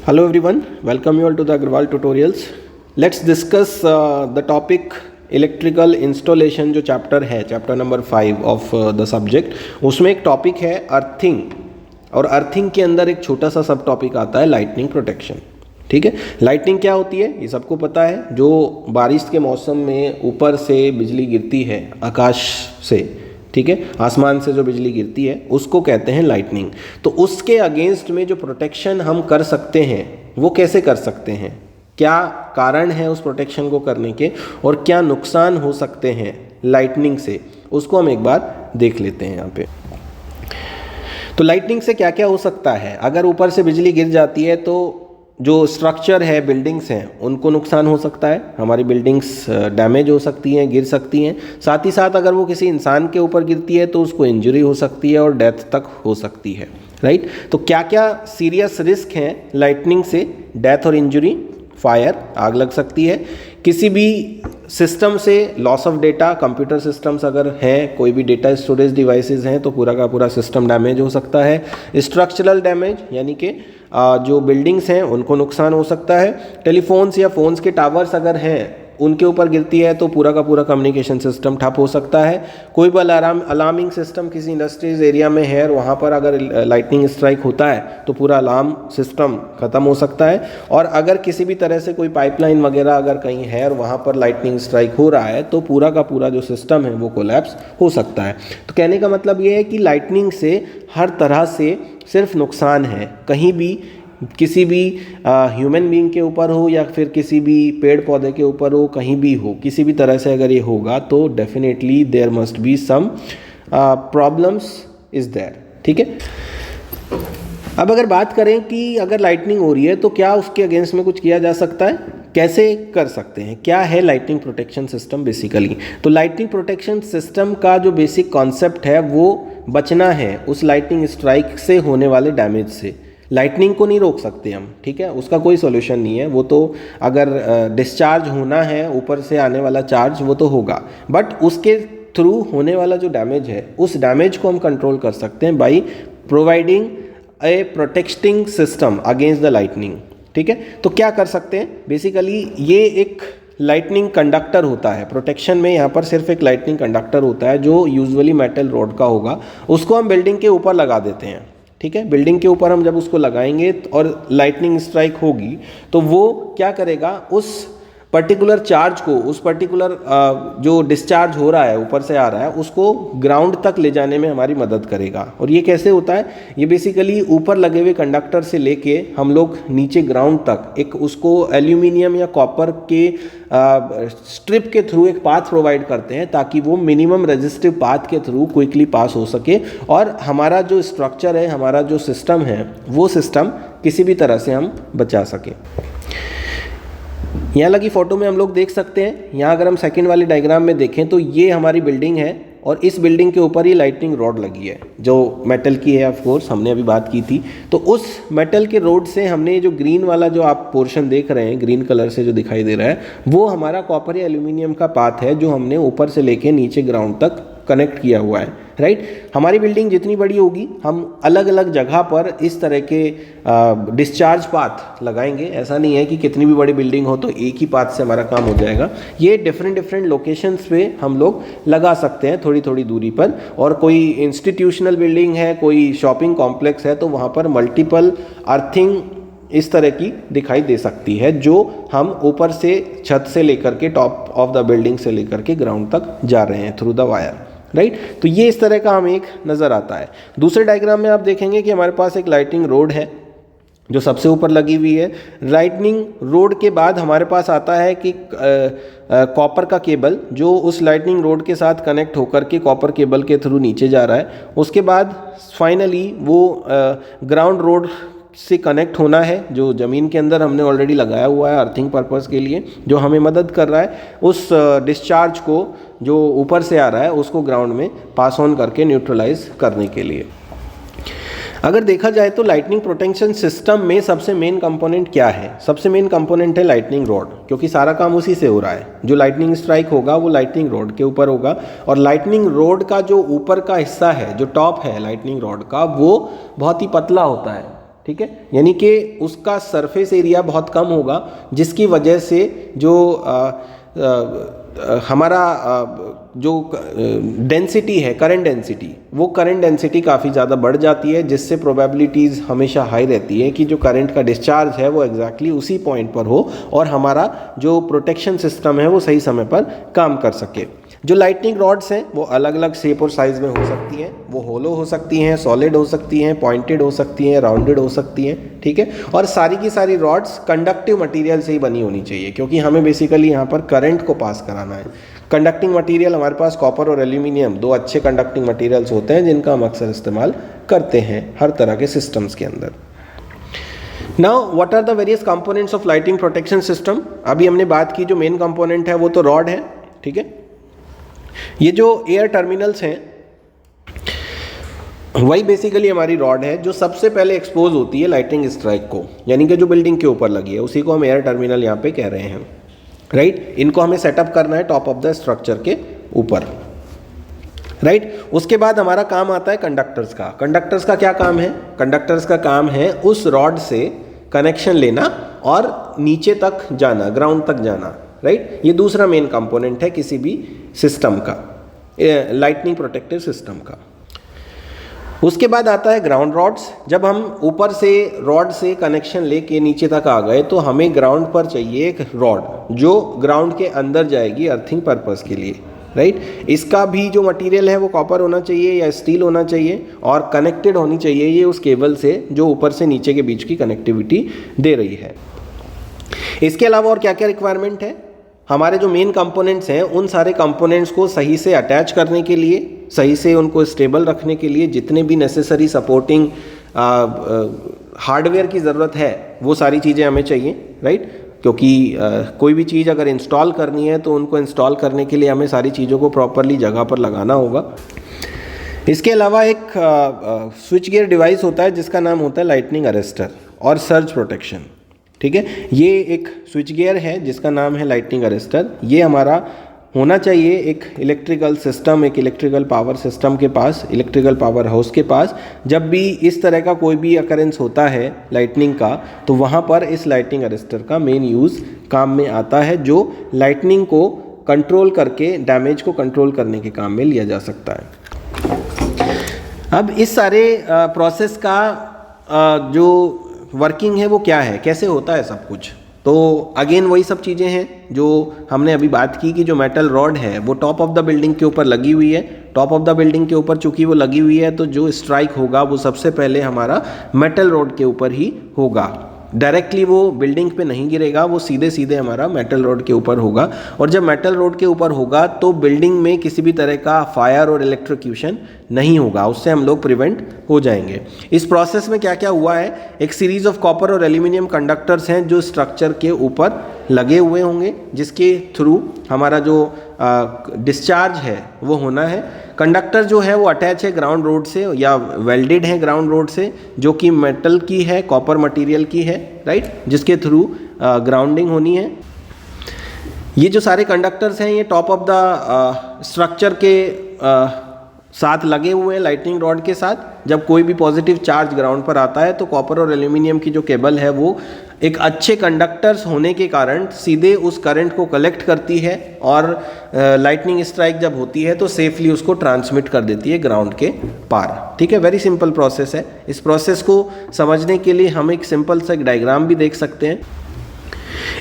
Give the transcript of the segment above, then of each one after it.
Hello everyone, welcome you all to the Agrawal tutorials. Let's discuss the topic electrical installation जो chapter है, chapter number 5 of the subject. उसमें एक topic है earthing, और earthing के अंदर एक छोटा सा सब टॉपिक आता है लाइटनिंग प्रोटेक्शन। ठीक है, लाइटनिंग क्या होती है ये सबको पता है। जो बारिश के मौसम में ऊपर से बिजली गिरती है आकाश से, ठीक है, आसमान से जो बिजली गिरती है उसको कहते हैं लाइटनिंग। तो उसके अगेंस्ट में जो प्रोटेक्शन हम कर सकते हैं वो कैसे कर सकते हैं, क्या कारण है उस प्रोटेक्शन को करने के, और क्या नुकसान हो सकते हैं लाइटनिंग से, उसको हम एक बार देख लेते हैं यहाँ पे। तो लाइटनिंग से क्या क्या हो सकता है। अगर ऊपर से बिजली गिर जाती है तो जो स्ट्रक्चर है, बिल्डिंग्स हैं, उनको नुकसान हो सकता है। हमारी बिल्डिंग्स डैमेज हो सकती हैं, गिर सकती हैं। साथ ही साथ अगर वो किसी इंसान के ऊपर गिरती है तो उसको इंजरी हो सकती है और डेथ तक हो सकती है, राइट। तो क्या क्या सीरियस रिस्क हैं लाइटनिंग से, डेथ और इंजरी, फायर, आग लग सकती है। किसी भी सिस्टम से loss of data, computer systems अगर हैं, कोई भी डेटा स्टोरेज डिवाइसेस हैं तो पूरा का पूरा सिस्टम डैमेज हो सकता है। स्ट्रक्चरल डैमेज यानी कि जो बिल्डिंग्स हैं उनको नुकसान हो सकता है। टेलीफोन्स या फ़ोन्स के टावर्स अगर हैं उनके ऊपर गिरती है तो पूरा का पूरा कम्युनिकेशन सिस्टम ठप हो सकता है। कोई भी अलार्मिंग सिस्टम किसी इंडस्ट्रीज एरिया में है और वहाँ पर अगर लाइटनिंग स्ट्राइक होता है तो पूरा अलार्म सिस्टम ख़त्म हो सकता है। और अगर किसी भी तरह से कोई पाइपलाइन वगैरह अगर कहीं है और वहाँ पर लाइटनिंग स्ट्राइक हो रहा है तो पूरा का पूरा जो सिस्टम है वो कोलैप्स हो सकता है। तो कहने का मतलब ये है कि लाइटनिंग से हर तरह से सिर्फ नुकसान है। कहीं भी किसी भी ह्यूमन बीइंग के ऊपर हो या फिर किसी भी पेड़ पौधे के ऊपर हो, कहीं भी हो, किसी भी तरह से अगर ये होगा तो definitely there must be some problems is there. ठीक है, अब अगर बात करें कि अगर लाइटनिंग हो रही है तो क्या उसके अगेंस्ट में कुछ किया जा सकता है, कैसे कर सकते हैं, क्या है लाइटनिंग प्रोटेक्शन सिस्टम बेसिकली। तो लाइटनिंग प्रोटेक्शन सिस्टम का जो बेसिक कॉन्सेप्ट है वो बचना है उस लाइटनिंग स्ट्राइक से होने वाले डैमेज से। लाइटनिंग को नहीं रोक सकते हम, ठीक है, उसका कोई सॉल्यूशन नहीं है। वो तो अगर डिस्चार्ज होना है ऊपर से आने वाला चार्ज वो तो होगा, बट उसके थ्रू होने वाला जो डैमेज है उस डैमेज को हम कंट्रोल कर सकते हैं by providing A protecting system against the lightning. ठीक है, तो क्या कर सकते हैं बेसिकली, ये एक लाइटनिंग कंडक्टर होता है। प्रोटेक्शन में यहाँ पर सिर्फ एक लाइटनिंग कंडक्टर होता है जो यूजुअली मेटल रॉड का होगा, उसको हम बिल्डिंग के ऊपर लगा देते हैं। ठीक है, बिल्डिंग के ऊपर हम जब उसको लगाएंगे और लाइटनिंग स्ट्राइक होगी तो वो क्या करेगा, उस पर्टिकुलर चार्ज को, उस पर्टिकुलर जो डिस्चार्ज हो रहा है ऊपर से आ रहा है उसको ग्राउंड तक ले जाने में हमारी मदद करेगा। और ये कैसे होता है, ये बेसिकली ऊपर लगे हुए कंडक्टर से लेके हम लोग नीचे ग्राउंड तक एक उसको एल्यूमिनियम या कॉपर के स्ट्रिप के थ्रू एक पाथ प्रोवाइड करते हैं ताकि वो मिनिमम रेजिस्टिव पाथ के थ्रू क्विकली पास हो सके और हमारा जो स्ट्रक्चर है, हमारा जो सिस्टम है वो सिस्टम किसी भी तरह से हम बचा सकें। यहाँ लगी फोटो में हम लोग देख सकते हैं, यहाँ अगर हम सेकंड वाली डायग्राम में देखें तो ये हमारी बिल्डिंग है और इस बिल्डिंग के ऊपर ही लाइटनिंग रॉड लगी है जो मेटल की है, ऑफ कोर्स हमने अभी बात की थी। तो उस मेटल के रॉड से हमने जो ग्रीन वाला जो आप पोर्शन देख रहे हैं, ग्रीन कलर से जो दिखाई दे रहा है, वो हमारा कॉपर या एल्यूमिनियम का पाथ है जो हमने ऊपर से लेके नीचे ग्राउंड तक कनेक्ट किया हुआ है, राइट। हमारी बिल्डिंग जितनी बड़ी होगी हम अलग अलग जगह पर इस तरह के डिस्चार्ज पाथ लगाएंगे। ऐसा नहीं है कि कितनी भी बड़ी बिल्डिंग हो तो एक ही पाथ से हमारा काम हो जाएगा। ये डिफरेंट लोकेशंस पे हम लोग लगा सकते हैं थोड़ी थोड़ी दूरी पर। और कोई इंस्टीट्यूशनल बिल्डिंग है, कोई शॉपिंग कॉम्प्लेक्स है तो वहाँ पर मल्टीपल अर्थिंग इस तरह की दिखाई दे सकती है जो हम ऊपर से छत से लेकर के टॉप ऑफ द बिल्डिंग से लेकर के ग्राउंड तक जा रहे हैं थ्रू द वायर, राइट। तो ये इस तरह का हमें एक नज़र आता है। दूसरे डायग्राम में आप देखेंगे कि हमारे पास एक लाइटनिंग रोड है जो सबसे ऊपर लगी हुई है। लाइटनिंग रोड के बाद हमारे पास आता है कि कॉपर का केबल जो उस लाइटनिंग रोड के साथ कनेक्ट होकर के कॉपर केबल के थ्रू नीचे जा रहा है। उसके बाद फाइनली वो ग्राउंड रोड से कनेक्ट होना है जो ज़मीन के अंदर हमने ऑलरेडी लगाया हुआ है अर्थिंग पर्पस के लिए, जो हमें मदद कर रहा है उस डिस्चार्ज को जो ऊपर से आ रहा है उसको ग्राउंड में पास ऑन करके न्यूट्रलाइज करने के लिए। अगर देखा जाए तो लाइटनिंग प्रोटेक्शन सिस्टम में सबसे मेन कंपोनेंट क्या है, सबसे मेन कंपोनेंट है लाइटनिंग रॉड, क्योंकि सारा काम उसी से हो रहा है। जो लाइटनिंग स्ट्राइक होगा वो लाइटनिंग रॉड के ऊपर होगा और लाइटनिंग रॉड का जो ऊपर का हिस्सा है, जो टॉप है लाइटनिंग रॉड का, वो बहुत ही पतला होता है। ठीक है, यानी कि उसका सरफेस एरिया बहुत कम होगा, जिसकी वजह से जो हमारा जो डेंसिटी है, करंट डेंसिटी, वो करंट डेंसिटी काफ़ी ज़्यादा बढ़ जाती है, जिससे प्रोबेबिलिटीज़ हमेशा हाई रहती है कि जो करंट का डिस्चार्ज है वो एग्जैक्टली उसी पॉइंट पर हो और हमारा जो प्रोटेक्शन सिस्टम है वो सही समय पर काम कर सके। जो लाइटनिंग रॉड्स हैं वो अलग अलग शेप और साइज़ में हो सकती हैं, वो होलो हो सकती हैं, सॉलिड हो सकती हैं, पॉइंटेड हो सकती हैं, राउंडेड हो सकती हैं, ठीक है। और सारी की सारी रॉड्स कंडक्टिव मटेरियल से ही बनी होनी चाहिए, क्योंकि हमें बेसिकली यहाँ पर करंट को पास कराना है। कंडक्टिंग मटेरियल हमारे पास कॉपर और एल्यूमिनियम, दो अच्छे कंडक्टिंग मटेरियल्स होते हैं जिनका हम अक्सर इस्तेमाल करते हैं हर तरह के सिस्टम्स के अंदर। Now what are the various components of lighting protection system. अभी हमने बात की जो मेन कंपोनेंट है वो तो रॉड है, ठीक है। ये जो एयर टर्मिनल्स हैं वही बेसिकली हमारी रॉड है जो सबसे पहले एक्सपोज होती है लाइटिंग स्ट्राइक को, यानी कि जो बिल्डिंग के ऊपर लगी है उसी को हम एयर टर्मिनल यहाँ पे कह रहे हैं, राइट। इनको हमें सेटअप करना है टॉप ऑफ द स्ट्रक्चर के ऊपर, राइट। उसके बाद हमारा काम आता है कंडक्टर्स का। कंडक्टर्स का क्या काम है? कंडक्टर्स का काम है उस रॉड से कनेक्शन लेना और नीचे तक जाना, ग्राउंड तक जाना, राइट। ये दूसरा मेन कंपोनेंट है किसी भी सिस्टम का, लाइटनिंग प्रोटेक्टिव सिस्टम का। उसके बाद आता है ग्राउंड रॉड्स। जब हम ऊपर से रॉड से कनेक्शन लेके नीचे तक आ गए तो हमें ग्राउंड पर चाहिए एक रॉड जो ग्राउंड के अंदर जाएगी अर्थिंग पर्पस के लिए, राइट। इसका भी जो मटेरियल है वो कॉपर होना चाहिए या स्टील होना चाहिए और कनेक्टेड होनी चाहिए ये उस केबल से जो ऊपर से नीचे के बीच की कनेक्टिविटी दे रही है। इसके अलावा और क्या क्या रिक्वायरमेंट है? हमारे जो मेन कंपोनेंट्स हैं उन सारे कंपोनेंट्स को सही से अटैच करने के लिए, सही से उनको स्टेबल रखने के लिए जितने भी नेसेसरी सपोर्टिंग हार्डवेयर की ज़रूरत है वो सारी चीज़ें हमें चाहिए, राइट। क्योंकि कोई भी चीज़ अगर इंस्टॉल करनी है तो उनको इंस्टॉल करने के लिए हमें सारी चीज़ों को प्रॉपरली जगह पर लगाना होगा। इसके अलावा एक स्विच गियर डिवाइस होता है जिसका नाम होता है लाइटनिंग अरेस्टर और सर्ज प्रोटेक्शन, ठीक है। ये एक स्विच गियर है जिसका नाम है लाइटनिंग अरेस्टर। ये हमारा होना चाहिए एक इलेक्ट्रिकल सिस्टम, एक इलेक्ट्रिकल पावर सिस्टम के पास, इलेक्ट्रिकल पावर हाउस के पास। जब भी इस तरह का कोई भी अकरेंस होता है लाइटनिंग का तो वहाँ पर इस लाइटनिंग अरेस्टर का मेन यूज़ काम में आता है, जो लाइटनिंग को कंट्रोल करके डैमेज को कंट्रोल करने के काम में लिया जा सकता है। अब इस सारे प्रोसेस का जो वर्किंग है वो क्या है, कैसे होता है सब कुछ? तो अगेन वही सब चीज़ें हैं जो हमने अभी बात की कि जो मेटल रॉड है वो टॉप ऑफ द बिल्डिंग के ऊपर लगी हुई है। टॉप ऑफ द बिल्डिंग के ऊपर चूंकि वो लगी हुई है तो जो स्ट्राइक होगा वो सबसे पहले हमारा मेटल रॉड के ऊपर ही होगा। डायरेक्टली वो बिल्डिंग पे नहीं गिरेगा, वो सीधे सीधे हमारा मेटल रोड के ऊपर होगा। और जब मेटल रोड के ऊपर होगा तो बिल्डिंग में किसी भी तरह का फायर और इलेक्ट्रोक्यूशन नहीं होगा, उससे हम लोग प्रिवेंट हो जाएंगे। इस प्रोसेस में क्या क्या हुआ है, एक सीरीज ऑफ कॉपर और एल्यूमिनियम कंडक्टर्स हैं जो स्ट्रक्चर के ऊपर लगे हुए होंगे, जिसके थ्रू हमारा जो डिस्चार्ज है वो होना है। कंडक्टर जो है वो अटैच है ग्राउंड रोड से या वेल्डेड है ग्राउंड रोड से, जो कि मेटल की है, कॉपर मटेरियल की है, राइट, जिसके थ्रू ग्राउंडिंग होनी है। ये जो सारे कंडक्टर्स हैं ये टॉप ऑफ द स्ट्रक्चर के साथ लगे हुए हैं लाइटनिंग रॉड के साथ। जब कोई भी पॉजिटिव चार्ज ग्राउंड पर आता है तो कॉपर और एल्यूमिनियम की जो केबल है वो एक अच्छे कंडक्टर्स होने के कारण सीधे उस करंट को कलेक्ट करती है और लाइटनिंग स्ट्राइक जब होती है तो सेफली उसको ट्रांसमिट कर देती है ग्राउंड के पार। ठीक है, वेरी सिंपल प्रोसेस है। इस प्रोसेस को समझने के लिए हम एक सिंपल सा एक डायग्राम भी देख सकते हैं।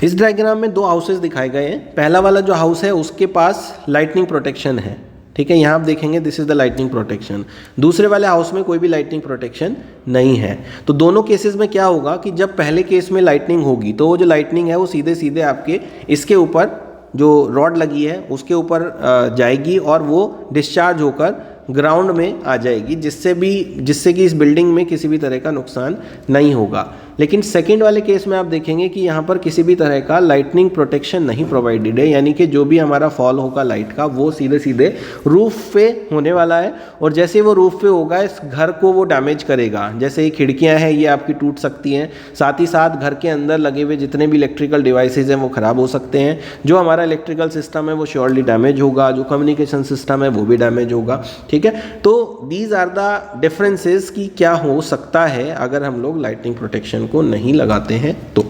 इस डायग्राम में दो हाउसेस दिखाए गए हैं। पहला वाला जो हाउस है उसके पास लाइटनिंग प्रोटेक्शन है, ठीक है, यहाँ आप देखेंगे this is the lightning protection. दूसरे वाले हाउस में कोई भी लाइटनिंग प्रोटेक्शन नहीं है। तो दोनों केसेस में क्या होगा कि जब पहले केस में लाइटनिंग होगी तो वो जो लाइटनिंग है वो सीधे सीधे आपके इसके ऊपर जो रॉड लगी है उसके ऊपर जाएगी और वो डिस्चार्ज होकर ग्राउंड में आ जाएगी, जिससे कि इस बिल्डिंग में किसी भी तरह का नुकसान नहीं होगा। लेकिन सेकंड वाले केस में आप देखेंगे कि यहाँ पर किसी भी तरह का लाइटनिंग प्रोटेक्शन नहीं प्रोवाइडेड है, यानी कि जो भी हमारा फॉल होगा लाइट का वो सीधे सीधे रूफ पे होने वाला है, और जैसे वो रूफ पे होगा इस घर को वो डैमेज करेगा। जैसे ये खिड़कियाँ हैं ये आपकी टूट सकती हैं, साथ ही साथ घर के अंदर लगे हुए जितने भी इलेक्ट्रिकल डिवाइसेज हैं वो ख़राब हो सकते हैं, जो हमारा इलेक्ट्रिकल सिस्टम है वो श्योरली डैमेज होगा, जो कम्युनिकेशन सिस्टम है वो भी डैमेज होगा। ठीक है, तो दीज आर द डिफरेंसेस कि क्या हो सकता है अगर हम लोग लाइटनिंग प्रोटेक्शन को नहीं लगाते हैं तो।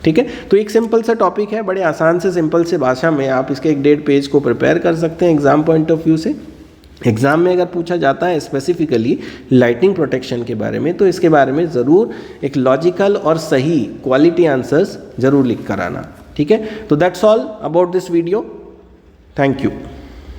ठीक है, तो एक सिंपल सा टॉपिक है, बड़े आसान से सिंपल से भाषा में आप इसके 1.5 पेज को प्रिपेयर कर सकते हैं एग्जाम पॉइंट ऑफ व्यू से। एग्जाम में अगर पूछा जाता है स्पेसिफिकली लाइटनिंग प्रोटेक्शन के बारे में तो इसके बारे में ज़रूर एक लॉजिकल और सही क्वालिटी आंसर्स ज़रूर लिख कर आना। ठीक है, तो that's all about this video. Thank you.